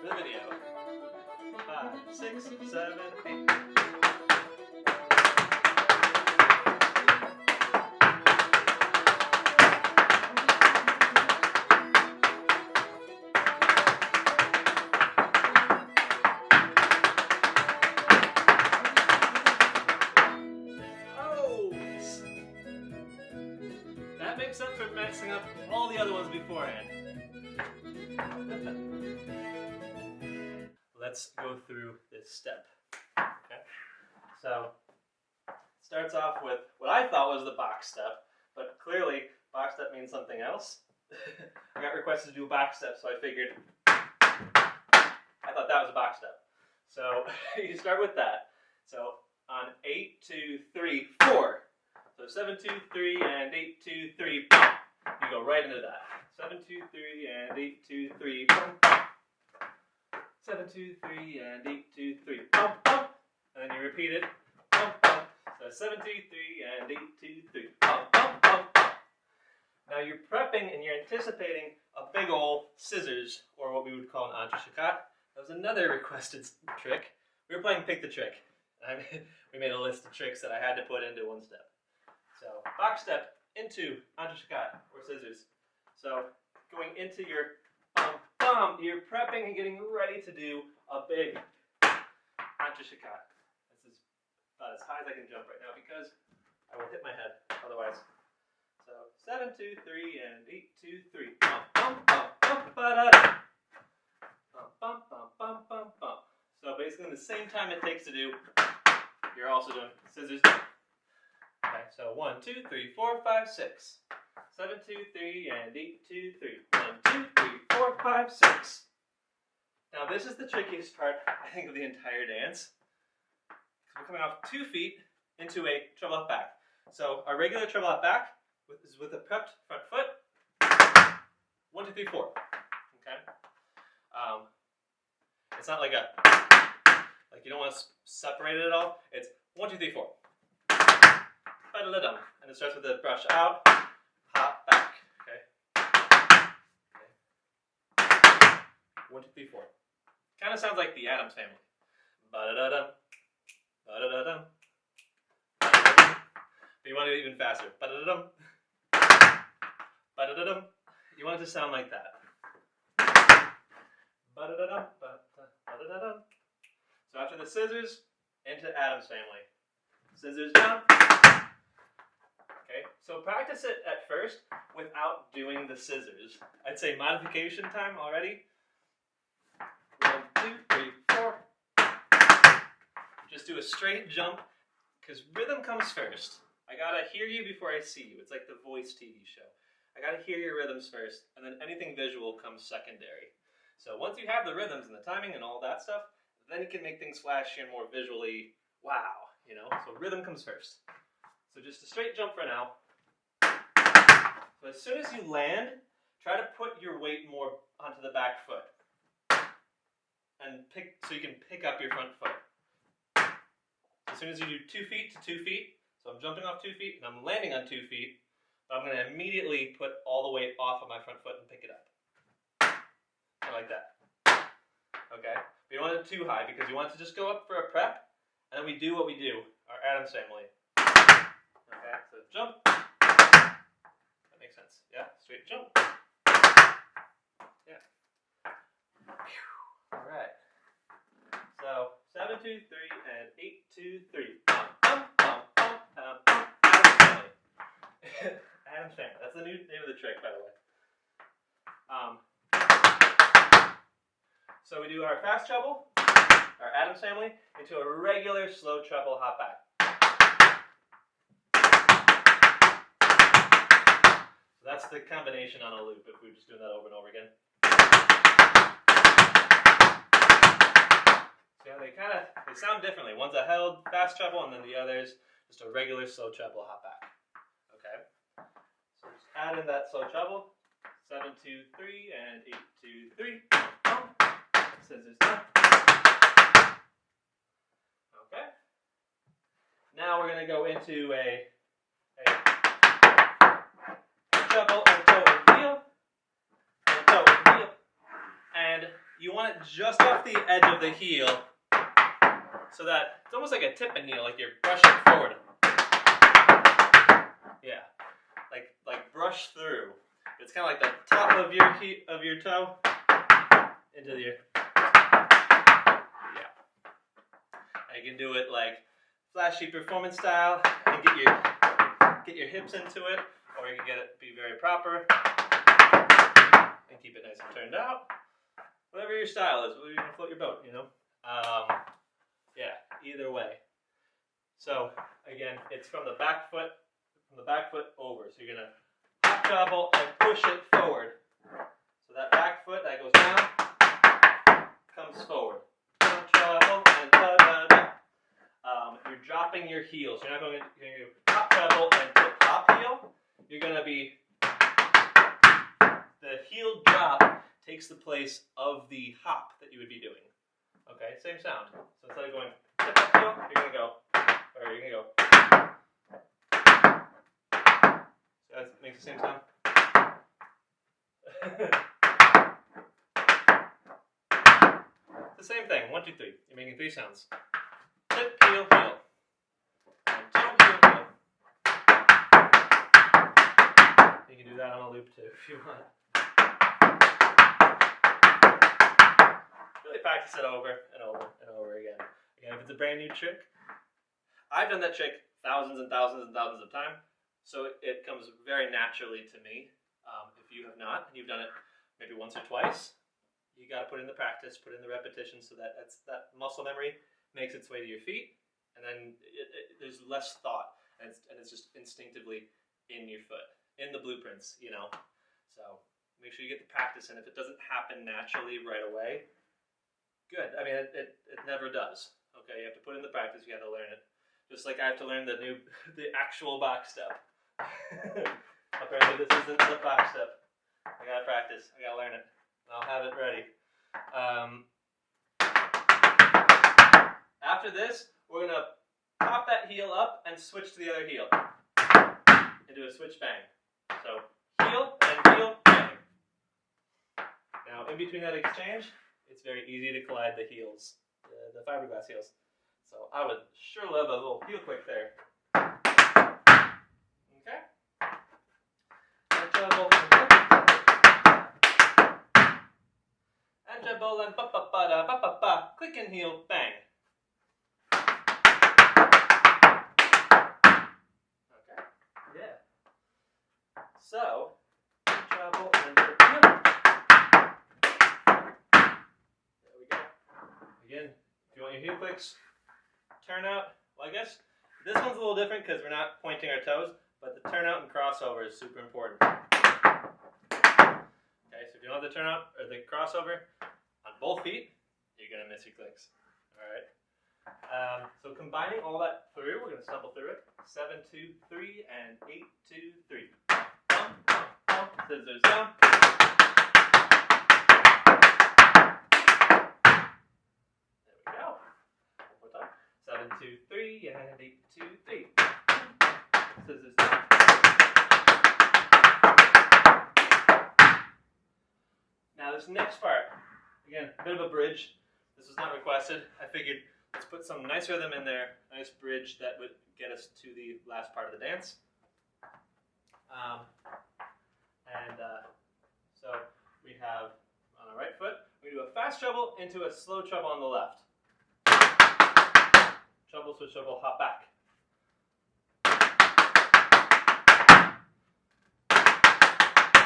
for the video. 5, 6, 7, 8. That makes up for messing up all the other ones beforehand. Let's go through this step. Okay? So, it starts off with what I thought was the box step, but clearly box step means something else. I got requested to do a box step, so I figured I thought that was a box step. So you start with that. So on 8, 2, 3, 4. So 7, 2, 3, and 8, 2, 3, bump. You go right into that. 7, 2, 3, and 8, 2, 3, bump, bump. 7, 2, 3, and 8, 2, 3, bump, bump. And then you repeat it, bump, bump. So 7, 2, 3, and 8, 2, 3, bump, bump, bump, bump. Now you're prepping and you're anticipating a big old scissors, or what we would call an entrechicot. That was another requested trick. We were playing Pick the Trick. We made a list of tricks that I had to put into one step. So box step into entrechicot or scissors. So going into your bum, you're prepping and getting ready to do a big entrechicot. This is about as high as I can jump right now because I will hit my head otherwise. So 7, 2, 3, and 8, 2, 3. Bum, bum, bum, bum, ba-da-da. Bum, bum, bum, bum, bum, bum. So basically in the same time it takes to do, you're also doing scissors. Okay, so 1, 2, 3, 4, 5, 6. 7, 2, 3, and 8, 2, 3. 1, 2, 3, 4, 5, 6. Now this is the trickiest part, I think, of the entire dance. We're coming off 2 feet into a treble hop back. So our regular treble hop back is with a prepped front foot. 1, 2, 3, 4. Okay. It's not like you don't want to separate it at all. It's 1, 2, 3, 4. And it starts with the brush out, hop back. Okay. 1, 2, 3, 4. Kind of sounds like the Addams Family. Ba-da-da-dum, ba-da-da-dum, ba-da-da-dum. But you want to do it even faster. Ba-da-da-dum, ba-da-da-dum. You want it to sound like that. Ba-da-da-dum, ba-da-da-dum. So after the scissors, into Addams Family. Scissors down. Okay, so practice it at first without doing the scissors. I'd say modification time already. 1, 2, 3, 4. Just do a straight jump, because rhythm comes first. I gotta hear you before I see you. It's like the Voice TV show. I gotta hear your rhythms first, and then anything visual comes secondary. So once you have the rhythms and the timing and all that stuff, then you can make things flashy and more visually wow, you know? So rhythm comes first. So just a straight jump for now. So as soon as you land, try to put your weight more onto the back foot. And so you can pick up your front foot. As soon as you do 2 feet to 2 feet, so I'm jumping off 2 feet and I'm landing on 2 feet, but I'm going to immediately put all the weight off of my front foot and pick it up. Like that. Okay? But you don't want it too high because you want it to just go up for a prep, and then we do what we do, our Addams Family. Okay, so jump. That makes sense. Yeah, straight jump. Yeah. Alright. So 7, 2, 3, and 8, 2, 3. Bum, bum, bum, bum, bum, bum. Addams Family. Addams Family. That's the new name of the trick, by the way. So we do our fast treble, our Addams Family, into a regular slow treble hop back. So that's the combination on a loop if we were just doing that over and over again. So yeah, they sound differently. One's a held fast treble and then the other's just a regular slow treble hop back. Okay? So just add in that slow treble. 7, 2, 3, and 8, 2, 3. Scissors down. Okay. Now we're going to go into a treble and toe and heel, and toe and heel, and you want it just off the edge of the heel, so that it's almost like a tipping heel, like you're brushing forward. Yeah, like brush through. It's kind of like the top of your toe into your, yeah. And you can do it like flashy performance style and get your hips into it, or you can get it be very proper and keep it nice and turned out. Whatever your style is, whether you're gonna float your boat, you know. Yeah, either way. So again, it's from the back foot over. So you're gonna hop treble and push it forward. So that back foot that goes down comes forward. Treble and da da da. You're dropping your heel. So you're not going to hop treble and hop heel. You're gonna be, the heel drop takes the place of the hop that you would be doing. Okay, same sound. So instead of going tip up heel, you're gonna go, or you're gonna go. So that makes the same sound. It's the same thing. 1, 2, 3. You're making 3 sounds. Tip, heel, heel. And toe, heel, heel. You can do that on a loop too if you want. Really practice it over and over and over again. Again, if it's a brand new trick, I've done that trick thousands and thousands and thousands of times, so it comes very naturally to me. If you have not, and you've done it maybe once or twice, you got to put in the practice, put in the repetition, so that that muscle memory makes its way to your feet, and then there's less thought, and it's just instinctively in your foot, in the blueprints, you know. So make sure you get the practice, and if it doesn't happen naturally right away, good. I mean, it never does. Okay, you have to put in the practice. You have to learn it. Just like I have to learn the actual box step. Apparently, this isn't the box step. I gotta practice. I gotta learn it. I'll have it ready. After this, we're gonna pop that heel up and switch to the other heel and do a switch bang. So heel and heel bang. Now, in between that exchange, it's very easy to collide the heels, the fiberglass heels. So I would sure love a little heel quick there. Okay? And treble and treble and ba ba ba da ba ba ba. Click and heel bang. Okay? Yeah. So, treble and heel. There we go. Again, if you want your heel clicks, turnout, well, I guess this one's a little different because we're not pointing our toes, but the turnout and crossover is super important. Okay, so if you don't have the turnout or the crossover on both feet, you're going to miss your clicks. Alright. So combining all that through, we're going to stumble through it. 7, 2, 3, and 8, 2, 3. Bump, bump, bump, scissors down. There we go. One more time. 7, 2, 3, and 8, 2, 3. Scissors down. Now this next part, again, a bit of a bridge. This was not requested. I figured let's put some nice rhythm in there, nice bridge that would get us to the last part of the dance. So we have on our right foot, we do a fast treble into a slow treble on the left. Treble, switch treble, hop back.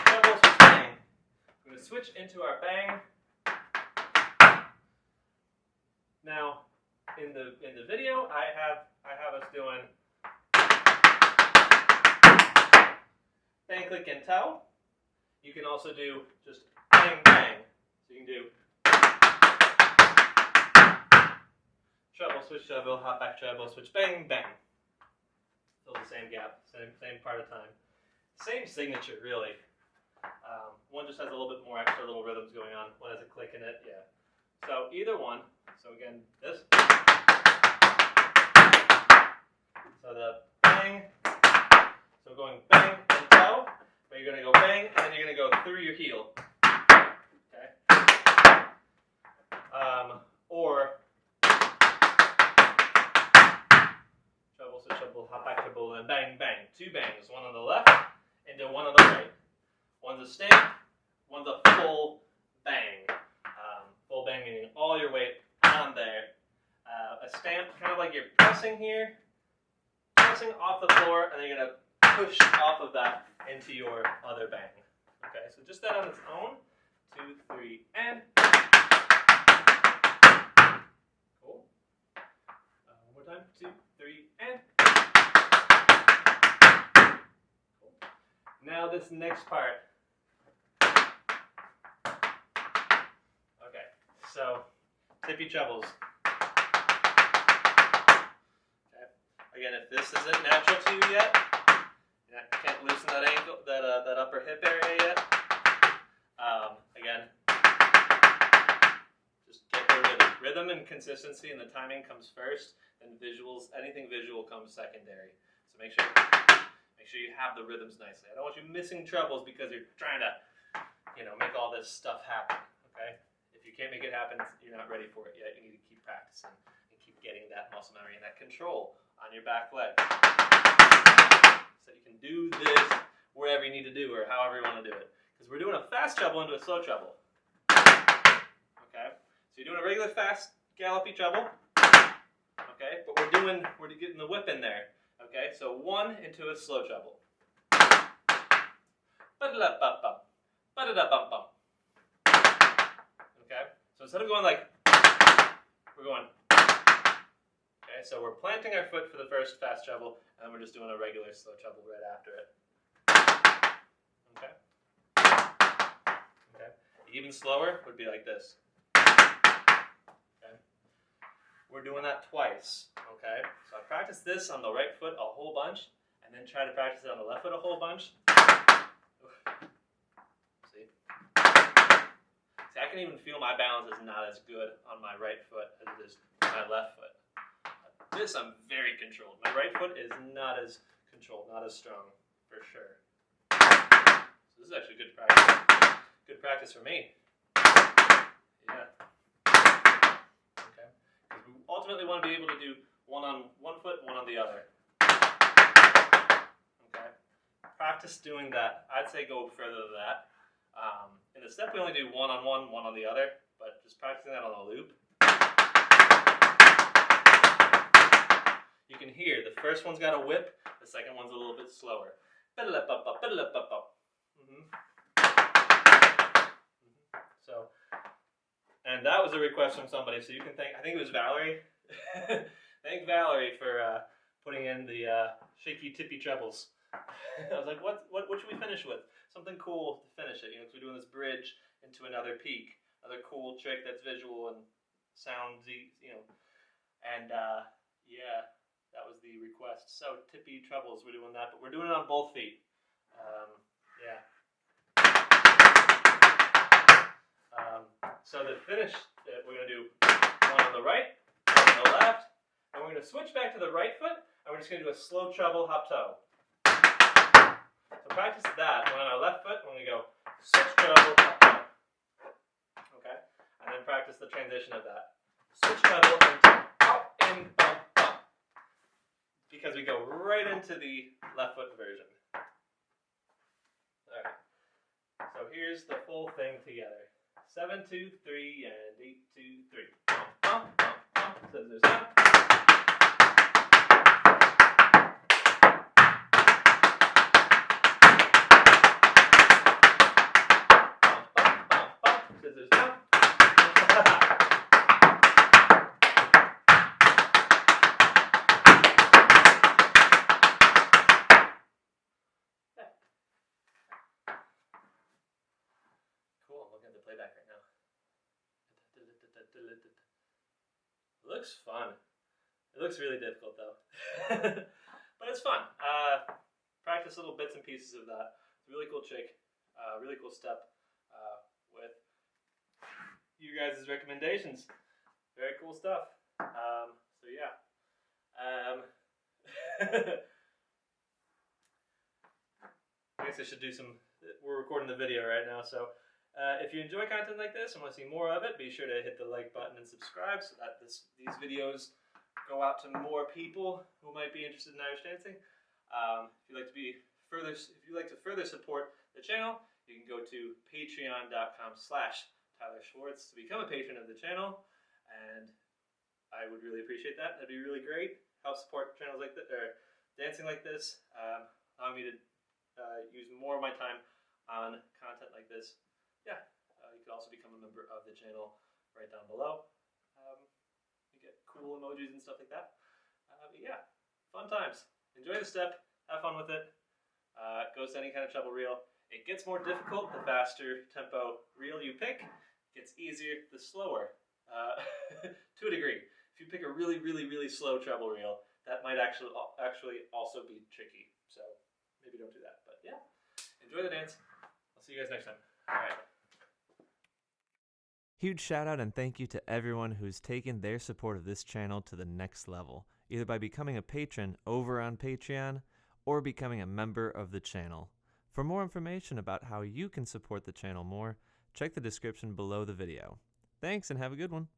Treble, switch bang. We're going to switch into our bang. Now, in the video, I have us doing bang, click, and toe. You can also do just bang, bang. So you can do treble, switch treble, hop back treble, switch bang, bang. Fill the same gap, same part of time. Same signature, really. One just has a little bit more extra little rhythms going on. One has a click in it, yeah. So either one. So again, this. So the bang. So going bang and toe, but you're going to go bang and then you're going to go through your heel. Okay? then bang, bang. 2 bangs, one on the left into one on the right. One's a stamp, one's a full bang. Full bang meaning all your weight on there. A stamp, kind of like you're pressing here, pressing off the floor, and then you're going to push off of that into your other bang. Okay, so just that on its own. 2, 3, and. Cool. One more time. 2, 3, and. Cool. Now this next part. Okay, so tippy trebles. Okay. Again, if this isn't natural to you yet, you can't loosen that ankle, that upper hip area yet. Again, just get the rhythm. Rhythm and consistency and the timing comes first, and visuals, anything visual comes secondary. So make sure you have the rhythms nicely. I don't want you missing trebles because you're trying to, make all this stuff happen. Okay? If you can't make it happen, you're not ready for it yet. You need to keep practicing and keep getting that muscle memory and that control on your back leg. So you can do this wherever you need to do or however you want to do it. Because we're doing a fast treble into a slow treble. Okay? So you're doing a regular fast gallopy treble. Okay? But we're getting the whip in there. Okay? So 1 into a slow treble. Ba-da-da-bum-bum. Ba-da-da-bum-bum. Okay? So instead of going like, we're going. Okay? So we're planting our foot for the first fast treble, and then we're just doing a regular slow treble right after it. Okay? Okay? Even slower would be like this. Okay? We're doing that twice. Okay? So I practice this on the right foot a whole bunch, and then try to practice it on the left foot a whole bunch. See? See, I can even feel my balance is not as good on my right foot as it is on my left foot. This I'm very controlled. My right foot is not as controlled, not as strong, for sure. So this is actually good practice. Good practice for me. Yeah. Okay. Because we ultimately want to be able to do one on one foot, one on the other. Okay. Practice doing that. I'd say go further than that. In the step we only do one on one, one on the other, but just practicing that on a loop. You can hear the first one's got a whip, the second one's a little bit slower. So, and that was a request from somebody, so you can thank, I think it was Valerie. Thank Valerie for putting in the shaky tippy trebles. I was like, what should we finish with? Something cool to finish it, because we're doing this bridge into another peak, another cool trick that's visual and soundsy, and yeah. That was the request. So tippy trebles, we're doing that, but we're doing it on both feet. Yeah. So to finish it, we're going to do one on the right, one on the left, and we're going to switch back to the right foot, and we're just going to do a slow treble hop toe. So practice that. One on our left foot, we're going to go switch treble hop toe. Okay? And then practice the transition of that. Switch treble and up and bump. Because we go right into the left foot version. Alright. So here's the full thing together. 7, 2, 3, and 8, 2, 3. Bump, bump, bump, bump. Scissors up. Bump, bump, bump, bump. Scissors up. Playback right now. It looks fun. It looks really difficult though. But it's fun. Practice little bits and pieces of that. It's a really cool trick, really cool step with you guys' recommendations. Very cool stuff. So yeah. I guess I should do some, we're recording the video right now, so if you enjoy content like this and want to see more of it, be sure to hit the like button and subscribe so that these videos go out to more people who might be interested in Irish dancing. If you'd like to further support the channel, you can go to patreon.com/Tyler Schwartz to become a patron of the channel, and I would really appreciate that. That'd be really great. Help support channels like this, or dancing like this, allowing me to use more of my time on content like this. Yeah, you could also become a member of the channel right down below. You get cool emojis and stuff like that. But yeah, fun times. Enjoy the step. Have fun with it. Goes to any kind of treble reel. It gets more difficult the faster tempo reel you pick. It gets easier the slower, to a degree. If you pick a really, really, really slow treble reel, that might actually also be tricky. So maybe don't do that. But yeah, enjoy the dance. I'll see you guys next time. All right. Huge shout out and thank you to everyone who's taken their support of this channel to the next level, either by becoming a patron over on Patreon or becoming a member of the channel. For more information about how you can support the channel more, check the description below the video. Thanks and have a good one.